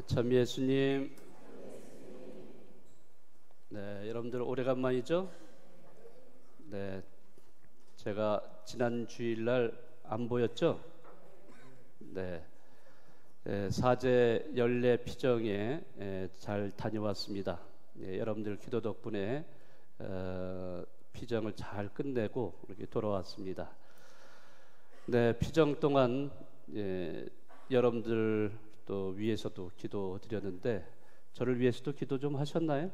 참 예수님, 여러분들 오래간만이죠? 제가 지난 주일날 안 보였죠? 사제 연례 피정에 잘 다녀왔습니다. 여러분들 기도 덕분에 피정을 잘 끝내고 이렇게 돌아왔습니다. 피정 동안 여러분들 또 위해서도 기도 드렸는데 저를 위해서도 기도 좀 하셨나요?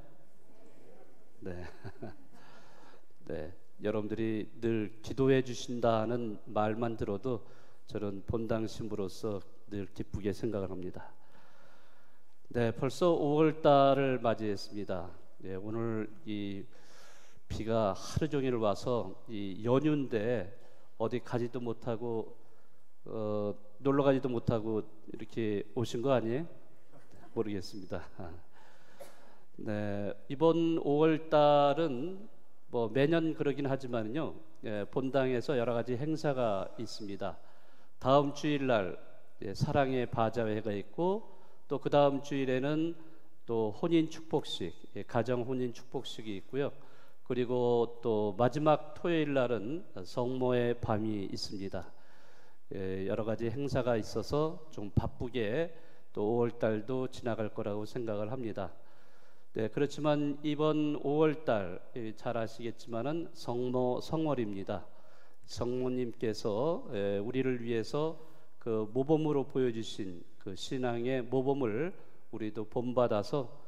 여러분들이 늘 기도해 주신다는 말만 들어도 저는 본당 신부로서 늘 기쁘게 생각을 합니다. 벌써 5월 달을 맞이했습니다. 오늘 이 비가 하루 종일 와서 이 연휴인데 어디 가지도 못하고 놀러 가지도 못하고 이렇게 오신 거 아니에요? 모르겠습니다. 이번 5월 달은 뭐 매년 그러긴 하지만요, 본당에서 여러 가지 행사가 있습니다. 다음 주일날 사랑의 바자회가 있고, 또 그 다음 주일에는 또 혼인 축복식, 가정 혼인 축복식이 있고요. 그리고 또 마지막 토요일 날은 성모의 밤이 있습니다. 여러 가지 행사가 있어서 좀 바쁘게 또 5월 달도 지나갈 거라고 생각을 합니다. 그렇지만 이번 5월 달 잘 아시겠지만은 성모 성월입니다. 성모님께서 우리를 위해서 그 모범으로 보여주신 그 신앙의 모범을 우리도 본받아서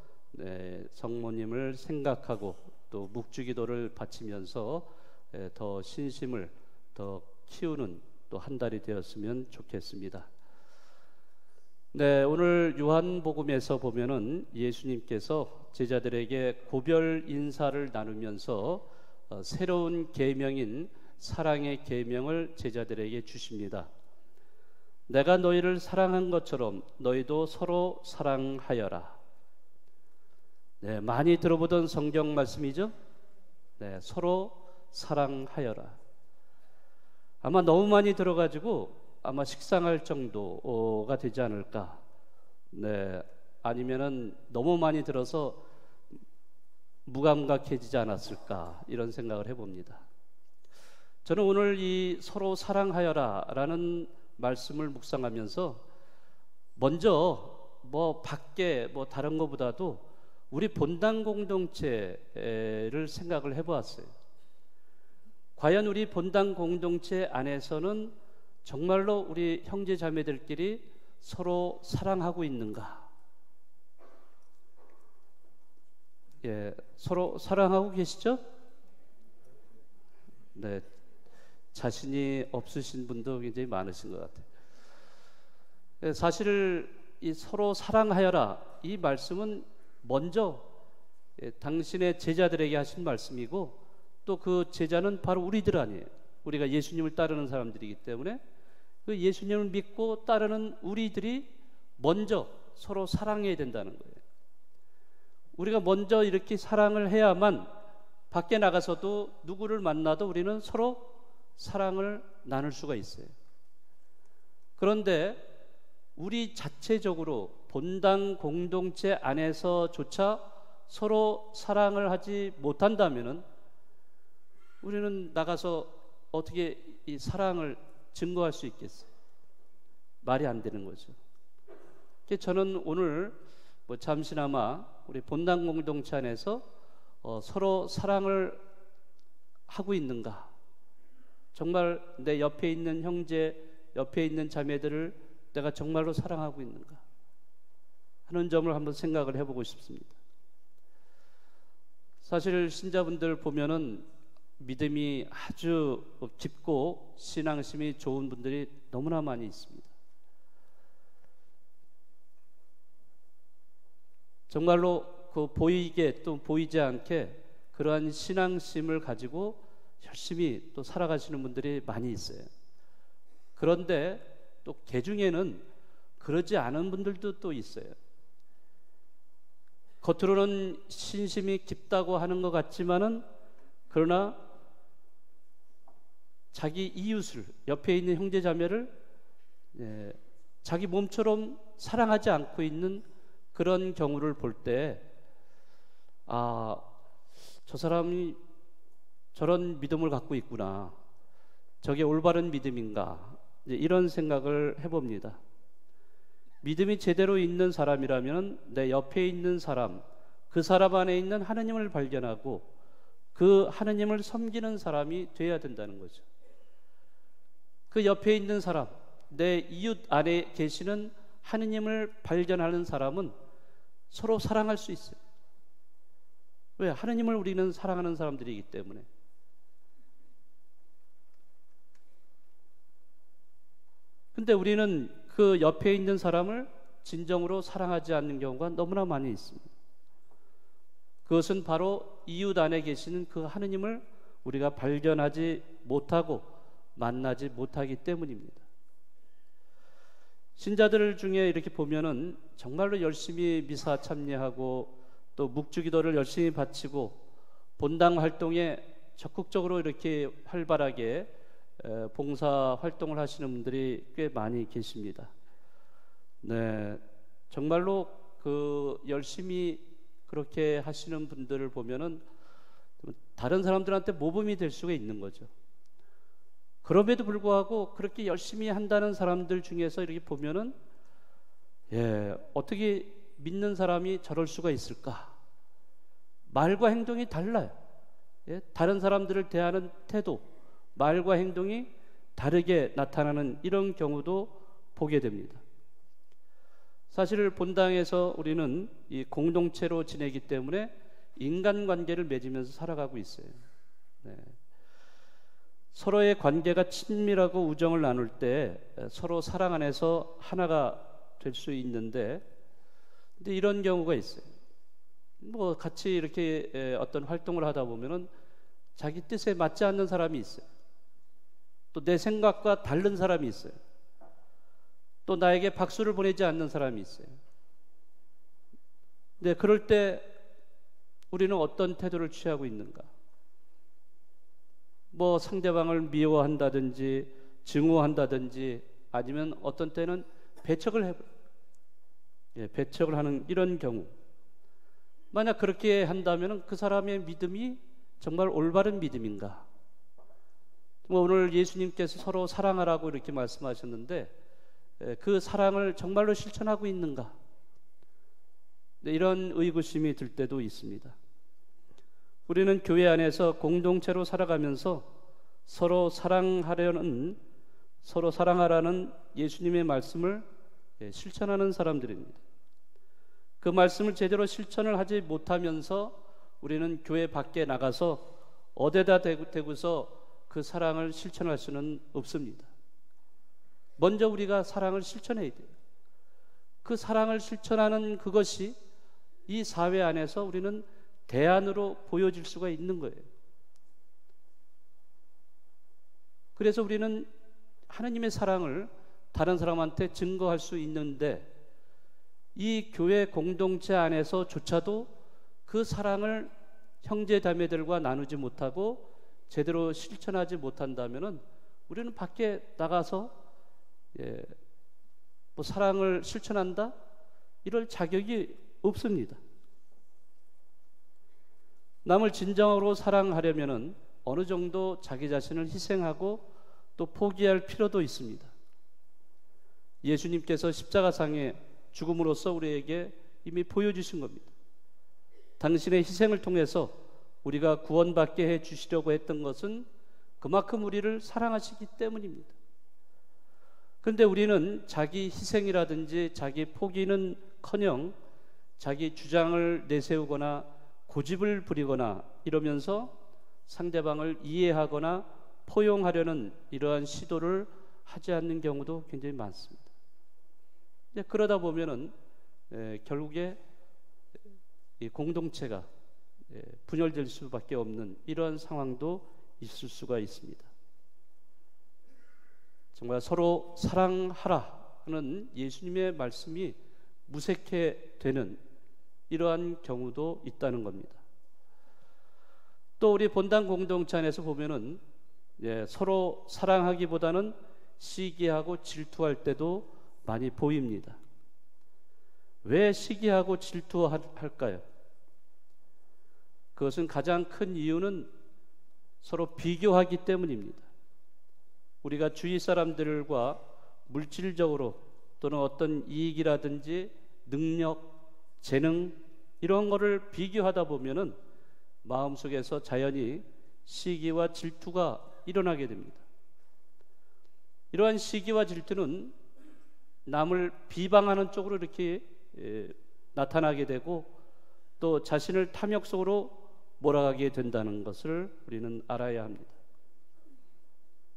성모님을 생각하고 또 묵주기도를 바치면서 더 신심을 더 키우는 또 한 달이 되었으면 좋겠습니다. 오늘 요한복음에서 보면은 예수님께서 제자들에게 고별 인사를 나누면서 새로운 계명인 사랑의 계명을 제자들에게 주십니다. 내가 너희를 사랑한 것처럼 너희도 서로 사랑하여라. 많이 들어보던 성경 말씀이죠? 서로 사랑하여라. 아마 너무 많이 들어가지고 아마 식상할 정도가 되지 않을까. 아니면은 너무 많이 들어서 무감각해지지 않았을까, 이런 생각을 해봅니다. 저는 오늘 이 서로 사랑하여라 라는 말씀을 묵상하면서 먼저 뭐 밖에 뭐 다른 것보다도 우리 본당 공동체를 생각을 해보았어요. 과연 우리 본당 공동체 안에서는 정말로 우리 형제 자매들끼리 서로 사랑하고 있는가? 서로 사랑하고 계시죠? 자신이 없으신 분도 굉장히 많으신 것 같아요. 사실 이 서로 사랑하여라, 이 말씀은 먼저 당신의 제자들에게 하신 말씀이고, 또 그 제자는 바로 우리들 아니에요. 우리가 예수님을 따르는 사람들이기 때문에 그 예수님을 믿고 따르는 우리들이 먼저 서로 사랑해야 된다는 거예요. 우리가 먼저 이렇게 사랑을 해야만 밖에 나가서도 누구를 만나도 우리는 서로 사랑을 나눌 수가 있어요. 그런데 우리 자체적으로 본당 공동체 안에서조차 서로 사랑을 하지 못한다면은 우리는 나가서 어떻게 이 사랑을 증거할 수 있겠어요? 말이 안 되는 거죠. 저는 오늘 뭐 잠시나마 우리 본당 공동체 안에서 서로 사랑을 하고 있는가? 정말 내 옆에 있는 형제, 옆에 있는 자매들을 내가 정말로 사랑하고 있는가 하는 점을 한번 생각을 해보고 싶습니다. 사실 신자분들 보면은 믿음이 아주 깊고 신앙심이 좋은 분들이 너무나 많이 있습니다. 정말로 그 보이게 또 보이지 않게 그러한 신앙심을 가지고 열심히 또 살아가시는 분들이 많이 있어요. 그런데 또 그 중에는 그러지 않은 분들도 또 있어요. 겉으로는 신심이 깊다고 하는 것 같지만은 그러나 자기 이웃을, 옆에 있는 형제 자매를 자기 몸처럼 사랑하지 않고 있는 그런 경우를 볼 때, 저 사람이 저런 믿음을 갖고 있구나, 저게 올바른 믿음인가, 이런 생각을 해봅니다. 믿음이 제대로 있는 사람이라면 내 옆에 있는 사람, 그 사람 안에 있는 하느님을 발견하고 그 하느님을 섬기는 사람이 돼야 된다는 거죠. 그 옆에 있는 사람, 내 이웃 안에 계시는 하느님을 발견하는 사람은 서로 사랑할 수 있어요. 왜? 하느님을 우리는 사랑하는 사람들이기 때문에. 근데 우리는 그 옆에 있는 사람을 진정으로 사랑하지 않는 경우가 너무나 많이 있습니다. 그것은 바로 이웃 안에 계시는 그 하느님을 우리가 발견하지 못하고 만나지 못하기 때문입니다. 신자들 중에 이렇게 보면은 정말로 열심히 미사 참여하고 또 묵주기도를 열심히 바치고 본당 활동에 적극적으로 이렇게 활발하게 봉사 활동을 하시는 분들이 꽤 많이 계십니다. 네, 정말로 그 열심히 그렇게 하시는 분들을 보면은 다른 사람들한테 모범이 될 수가 있는 거죠. 그럼에도 불구하고 그렇게 열심히 한다는 사람들 중에서 이렇게 보면은 어떻게 믿는 사람이 저럴 수가 있을까? 말과 행동이 달라요. 다른 사람들을 대하는 태도, 말과 행동이 다르게 나타나는 이런 경우도 보게 됩니다. 사실 본당에서 우리는 이 공동체로 지내기 때문에 인간관계를 맺으면서 살아가고 있어요. 네. 서로의 관계가 친밀하고 우정을 나눌 때 서로 사랑 안에서 하나가 될 수 있는데, 근데 이런 경우가 있어요. 뭐 같이 이렇게 어떤 활동을 하다 보면은 자기 뜻에 맞지 않는 사람이 있어요. 또 내 생각과 다른 사람이 있어요. 또 나에게 박수를 보내지 않는 사람이 있어요. 근데 그럴 때 우리는 어떤 태도를 취하고 있는가? 뭐 상대방을 미워한다든지 증오한다든지 아니면 어떤 때는 배척을 배척을 하는 이런 경우, 만약 그렇게 한다면 그 사람의 믿음이 정말 올바른 믿음인가? 오늘 예수님께서 서로 사랑하라고 이렇게 말씀하셨는데 그 사랑을 정말로 실천하고 있는가? 이런 의구심이 들 때도 있습니다. 우리는 교회 안에서 공동체로 살아가면서 서로 사랑하라는 예수님의 말씀을 실천하는 사람들입니다. 그 말씀을 제대로 실천을 하지 못하면서 우리는 교회 밖에 나가서 어디다 대고서 그 사랑을 실천할 수는 없습니다. 먼저 우리가 사랑을 실천해야 돼요. 그 사랑을 실천하는 그것이 이 사회 안에서 우리는 대안으로 보여질 수가 있는 거예요. 그래서 우리는 하나님의 사랑을 다른 사람한테 증거할 수 있는데, 이 교회 공동체 안에서조차도 그 사랑을 형제 자매들과 나누지 못하고 제대로 실천하지 못한다면은 우리는 밖에 나가서 뭐 사랑을 실천한다? 이럴 자격이 없습니다. 남을 진정으로 사랑하려면은 어느 정도 자기 자신을 희생하고 또 포기할 필요도 있습니다. 예수님께서 십자가상에 죽음으로써 우리에게 이미 보여주신 겁니다. 당신의 희생을 통해서 우리가 구원받게 해 주시려고 했던 것은 그만큼 우리를 사랑하시기 때문입니다. 그런데 우리는 자기 희생이라든지 자기 포기는커녕 자기 주장을 내세우거나 고집을 부리거나 이러면서 상대방을 이해하거나 포용하려는 이러한 시도를 하지 않는 경우도 굉장히 많습니다. 그러다 보면은 결국에 이 공동체가 분열될 수밖에 없는 이러한 상황도 있을 수가 있습니다. 정말 서로 사랑하라 하는 예수님의 말씀이 무색해 되는 이러한 경우도 있다는 겁니다. 또 우리 본당 공동체 안에서 보면은 서로 사랑하기보다는 시기하고 질투할 때도 많이 보입니다. 왜 시기하고 질투할까요? 그것은 가장 큰 이유는 서로 비교하기 때문입니다. 우리가 주위 사람들과 물질적으로 또는 어떤 이익이라든지 능력, 재능 이런 거를 비교하다 보면은 마음속에서 자연히 시기와 질투가 일어나게 됩니다. 이러한 시기와 질투는 남을 비방하는 쪽으로 이렇게 나타나게 되고 또 자신을 탐욕 속으로 몰아가게 된다는 것을 우리는 알아야 합니다.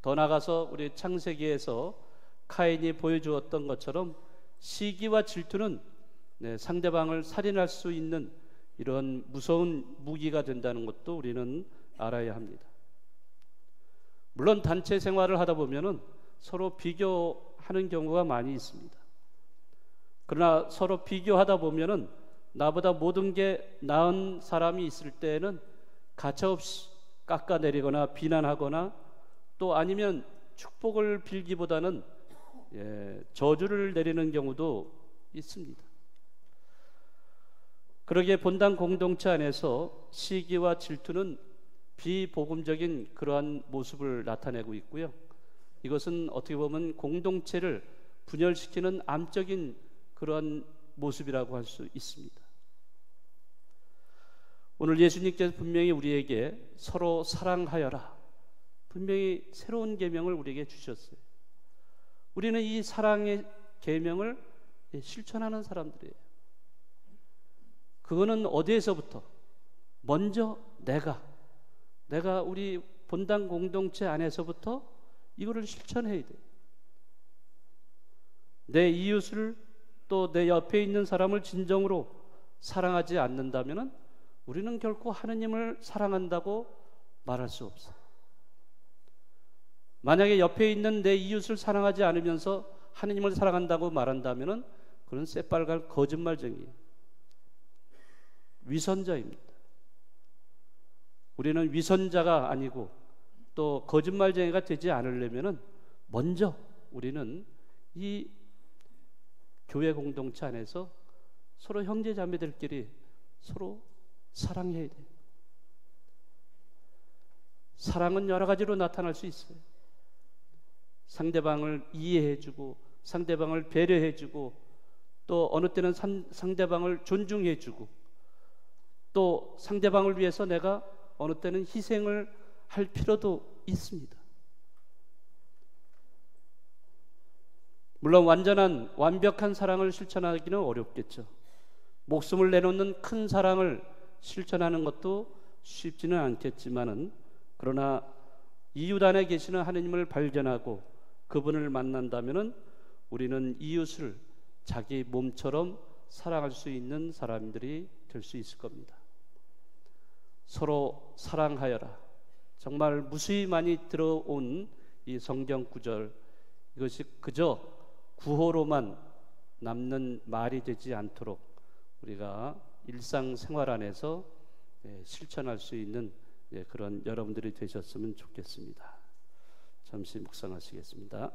더 나아가서 우리 창세기에서 카인이 보여주었던 것처럼 시기와 질투는 상대방을 살인할 수 있는 이런 무서운 무기가 된다는 것도 우리는 알아야 합니다. 물론 단체 생활을 하다 보면은 서로 비교하는 경우가 많이 있습니다. 그러나 서로 비교하다 보면은 나보다 모든 게 나은 사람이 있을 때에는 가차없이 깎아내리거나 비난하거나 또 아니면 축복을 빌기보다는 저주를 내리는 경우도 있습니다. 그러기에 본당 공동체 안에서 시기와 질투는 비복음적인 그러한 모습을 나타내고 있고요. 이것은 어떻게 보면 공동체를 분열시키는 암적인 그러한 모습이라고 할 수 있습니다. 오늘 예수님께서 분명히 우리에게 서로 사랑하여라, 분명히 새로운 계명을 우리에게 주셨어요. 우리는 이 사랑의 계명을 실천하는 사람들이에요. 그거는 어디에서부터? 먼저 내가 우리 본당 공동체 안에서부터 이거를 실천해야 돼요. 내 이웃을 또 내 옆에 있는 사람을 진정으로 사랑하지 않는다면 우리는 결코 하느님을 사랑한다고 말할 수 없어요. 만약에 옆에 있는 내 이웃을 사랑하지 않으면서 하느님을 사랑한다고 말한다면 그건 새빨간 거짓말쟁이에요. 위선자입니다. 우리는 위선자가 아니고 또 거짓말쟁이가 되지 않으려면 먼저 우리는 이 교회 공동체 안에서 서로 형제 자매들끼리 서로 사랑해야 돼요. 사랑은 여러 가지로 나타날 수 있어요. 상대방을 이해해주고 상대방을 배려해주고 또 어느 때는 상대방을 존중해주고 또 상대방을 위해서 내가 어느 때는 희생을 할 필요도 있습니다. 물론 완벽한 사랑을 실천하기는 어렵겠죠. 목숨을 내놓는 큰 사랑을 실천하는 것도 쉽지는 않겠지만은 그러나 이웃 안에 계시는 하느님을 발견하고 그분을 만난다면은 우리는 이웃을 자기 몸처럼 사랑할 수 있는 사람들이 될 수 있을 겁니다. 서로 사랑하여라. 정말 무수히 많이 들어온 이 성경 구절, 이것이 그저 구호로만 남는 말이 되지 않도록 우리가 일상생활 안에서 실천할 수 있는 그런 여러분들이 되셨으면 좋겠습니다. 잠시 묵상하시겠습니다.